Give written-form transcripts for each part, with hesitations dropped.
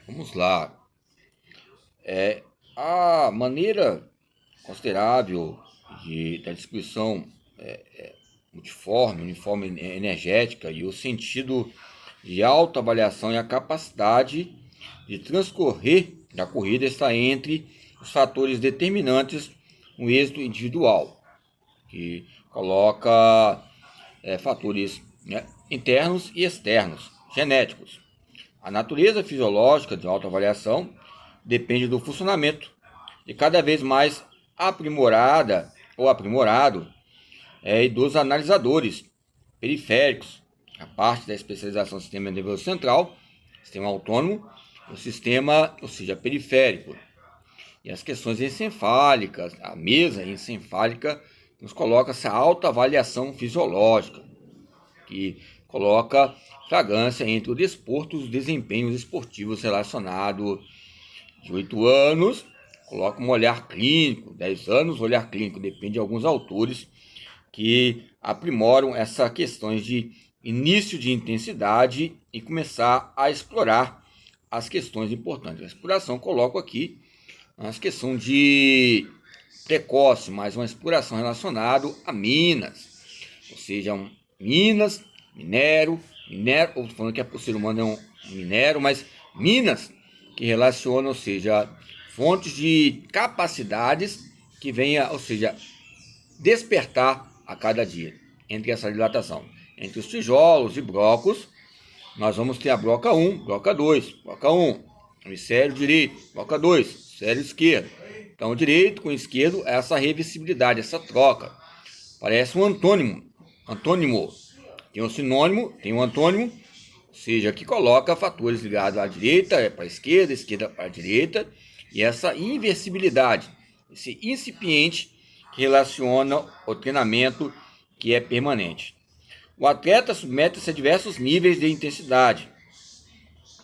Vamos lá. A maneira considerável da distribuição uniforme energética e o sentido de autoavaliação e a capacidade de transcorrer da corrida está entre os fatores determinantes no êxito individual, que coloca fatores internos e externos, genéticos. A natureza fisiológica de autoavaliação depende do funcionamento e cada vez mais aprimorada ou aprimorado e dos analisadores periféricos, a parte da especialização do sistema nervoso central, sistema autônomo, o sistema, ou seja, periférico. E as questões encefálicas, a mesa encefálica nos coloca essa autoavaliação fisiológica, que coloca fragrância entre o desporto e os desempenhos esportivos relacionados de 8 anos, coloca um olhar clínico, 10 anos, olhar clínico, depende de alguns autores que aprimoram essas questões de início de intensidade e começar a explorar as questões importantes. A exploração coloco aqui as questões de precoce, mas uma exploração relacionada a minas, ou seja, minas, minério, ou falando que o ser humano é um minério, mas minas que relacionam, ou seja, fontes de capacidades que venha, ou seja, despertar a cada dia. Entre essa dilatação, entre os tijolos e blocos, nós vamos ter a broca 1, broca 2, broca 1, hemisfério direito, broca 2, hemisfério esquerdo. Então, direito com esquerdo, essa reversibilidade, essa troca. Parece um antônimo. Tem um sinônimo, tem um antônimo, ou seja, que coloca fatores ligados à direita para a esquerda, esquerda para a direita, e essa inversibilidade, esse incipiente que relaciona o treinamento que é permanente. O atleta submete-se a diversos níveis de intensidade.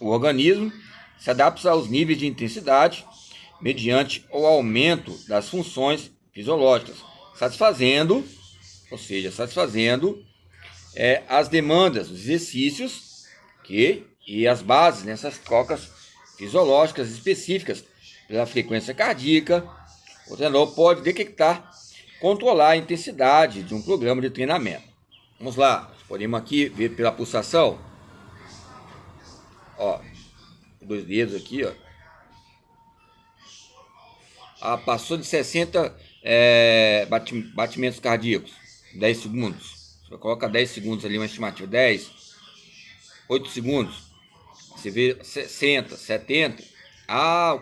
O organismo se adapta aos níveis de intensidade mediante o aumento das funções fisiológicas, satisfazendo as demandas dos exercícios e as bases nessas trocas fisiológicas específicas pela frequência cardíaca. O treinador pode detectar, controlar a intensidade de um programa de treinamento. Vamos lá, podemos aqui ver pela pulsação. Ó, 2 dedos aqui, ó. Passou de 60 batimentos cardíacos, 10 segundos. Você coloca 10 segundos ali, uma estimativa, 10, 8 segundos. Você vê 60, 70.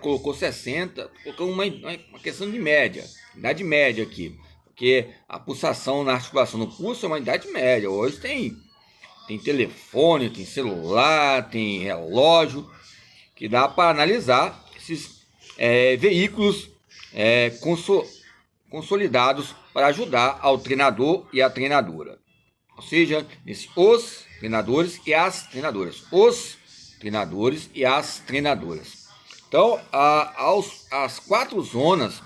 Colocou 60, colocou uma questão de média, idade média aqui. Porque a pulsação na articulação no pulso é uma idade média. Hoje tem telefone, tem celular, tem relógio, que dá para analisar esses veículos consolidados para ajudar ao treinador e à treinadora. Ou seja, os treinadores e as treinadoras. Os treinadores e as treinadoras. Então, as 4 zonas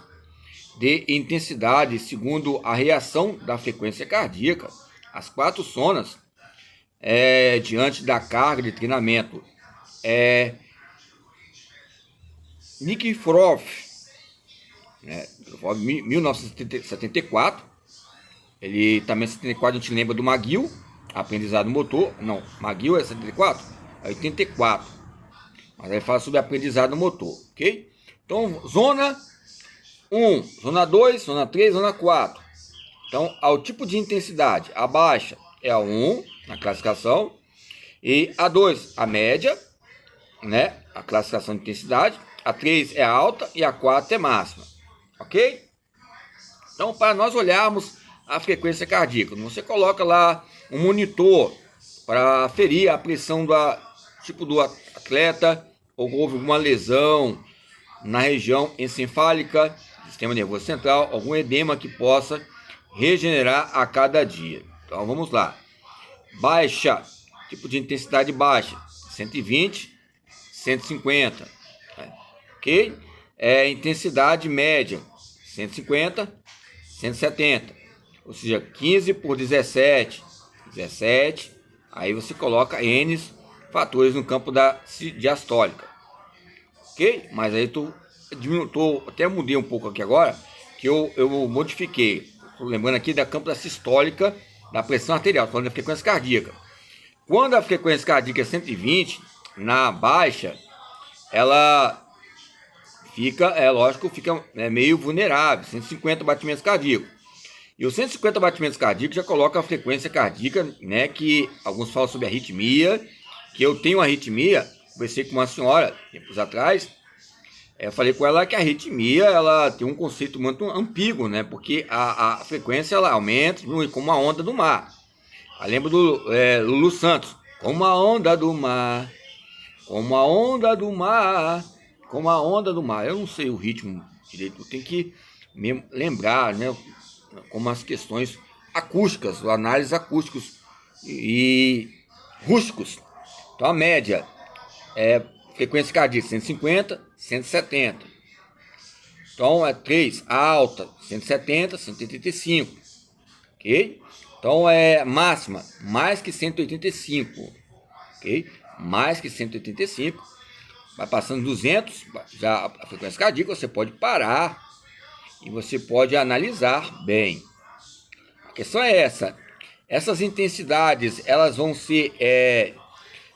de intensidade, segundo a reação da frequência cardíaca, as 4 zonas diante da carga de treinamento. Nick Frost, 1974, ele também 74, a gente lembra do McGill, aprendizado motor. Não, McGill é 74? É 84. Mas aí fala sobre aprendizado motor, ok? Então, zona 1, zona 2, zona 3, zona 4. Então, ao tipo de intensidade, a baixa é a 1 na classificação, e a 2, a média, a classificação de intensidade, a 3 é alta e a 4 é máxima, ok? Então, para nós olharmos a frequência cardíaca, você coloca lá um monitor para aferir a pressão do atleta, ou houve alguma lesão na região encefálica, sistema nervoso central, algum edema que possa regenerar a cada dia. Então vamos lá. Baixa, tipo de intensidade baixa, 120, 150. Ok? Intensidade média, 150, 170. Ou seja, 15 por 17, 17. Aí você coloca N fatores no campo da diastólica. Ok? Mas aí até mudei um pouco aqui agora, que eu modifiquei. Tô lembrando aqui da campo da sistólica, da pressão arterial, falando da frequência cardíaca. Quando a frequência cardíaca é 120, na baixa, ela fica, lógico, fica meio vulnerável, 150 batimentos cardíacos. E os 150 batimentos cardíacos já coloca a frequência cardíaca, né, que alguns falam sobre arritmia, que eu tenho arritmia, conversei com uma senhora, tempos atrás, eu falei com ela que a arritmia, ela tem um conceito muito ambíguo, né, porque a frequência, ela aumenta como a onda do mar. Eu lembro do Lulu Santos, como a onda do mar, como a onda do mar, como a onda do mar. Eu não sei o ritmo direito, eu tenho que me lembrar, né, como as questões acústicas, análises acústicos e rústicos. Então a média é frequência cardíaca 150, 170. Então é 3, alta 170, 185. Ok? Então é máxima mais que 185. Ok? Mais que 185. Vai passando 200, já a frequência cardíaca, você pode parar e você pode analisar bem. A questão é essa. Essas intensidades, elas vão ser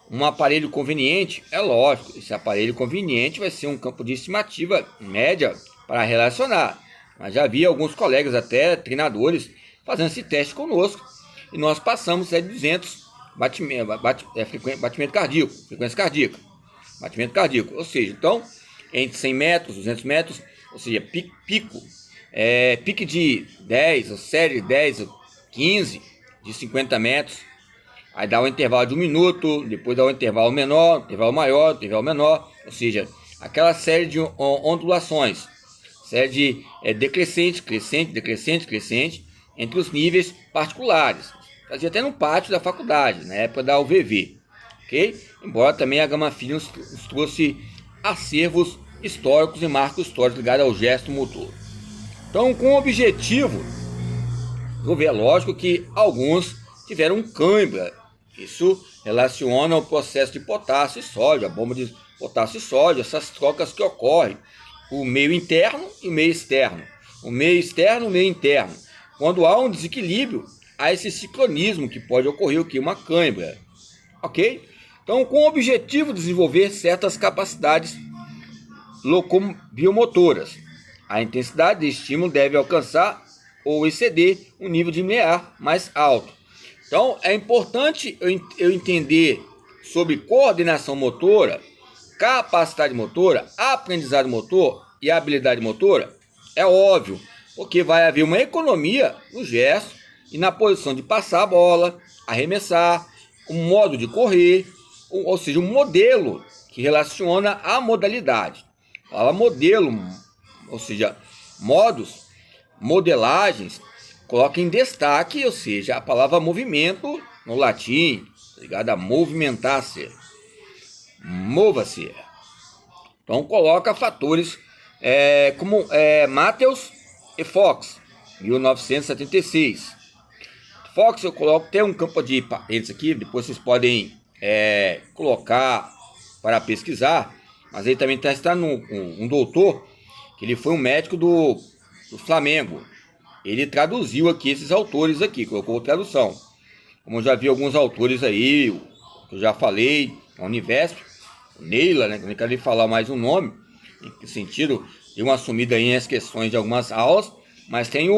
um aparelho conveniente? É lógico, esse aparelho conveniente vai ser um campo de estimativa média para relacionar. Mas já vi alguns colegas, até treinadores, fazendo esse teste conosco e nós passamos de 200 batimento cardíaco, frequência cardíaca, batimento cardíaco. Ou seja, então, entre 100 metros, 200 metros, ou seja, pique de 10, ou série de 10, ou 15, de 50 metros. Aí dá um intervalo de 1 minuto, depois dá um intervalo menor, intervalo maior, intervalo menor. Ou seja, aquela série de ondulações, série de decrescente, crescente, decrescente, crescente, entre os níveis particulares. Fazia até no pátio da faculdade, na época da UVV. Ok? Embora também a Gama Filho nos trouxe acervos históricos e marcos históricos ligados ao gesto motor. Então, com o objetivo, é lógico que alguns tiveram cãibra. Isso relaciona ao processo de potássio e sódio, a bomba de potássio e sódio, essas trocas que ocorrem, o meio interno e o meio externo, o meio externo e o meio interno. Quando há um desequilíbrio, há esse sincronismo que pode ocorrer uma cãibra, ok? Então, com o objetivo de desenvolver certas capacidades biomotoras, a intensidade de estímulo deve alcançar ou exceder um nível de limiar mais alto. Então, é importante eu entender sobre coordenação motora, capacidade motora, aprendizado motor e habilidade motora. É óbvio, porque vai haver uma economia no gesto e na posição de passar a bola, arremessar, um modo de correr, ou seja, um modelo que relaciona a modalidade. Fala modelo, ou seja, modos, modelagens, coloca em destaque, ou seja, a palavra movimento no latim, ligada a movimentar-se, mova-se. Então coloca fatores como Matheus e Fox, 1976. Fox, eu coloco até um campo de parênteses aqui, depois vocês podem colocar para pesquisar, mas ele também está um doutor, que ele foi um médico do Flamengo. Ele traduziu aqui esses autores aqui, colocou tradução. Como eu já vi alguns autores aí, que eu já falei, a Univesp, o Neila, né, que eu não quero nem falar mais um nome, em que sentido, deu uma sumida aí nas questões de algumas aulas, mas tem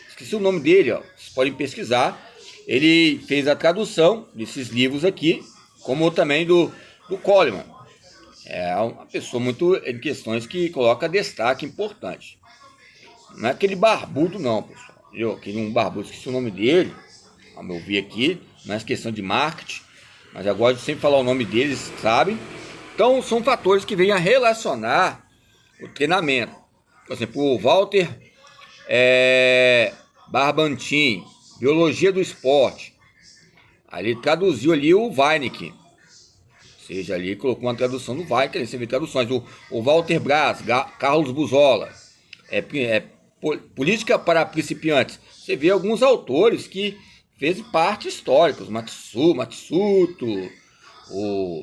esqueci o nome dele, ó, vocês podem pesquisar. Ele fez a tradução desses livros aqui, como também do Coleman. É uma pessoa muito em questões que coloca destaque importante. Não é aquele barbudo não, pessoal. Aquele barbudo, esqueci o nome dele, ao meu ver aqui, não é questão de marketing, mas eu gosto de sempre falar o nome deles, sabe? Então são fatores que vêm a relacionar o treinamento. Por exemplo, o Walter Barbantin, Biologia do Esporte. Aí ele traduziu ali o Weineck. Ou seja, ali colocou uma tradução do Weineck, você vê traduções. O Walter Braz, Carlos Buzola. Política para principiantes. Você vê alguns autores que fez parte históricos, Matsuto, o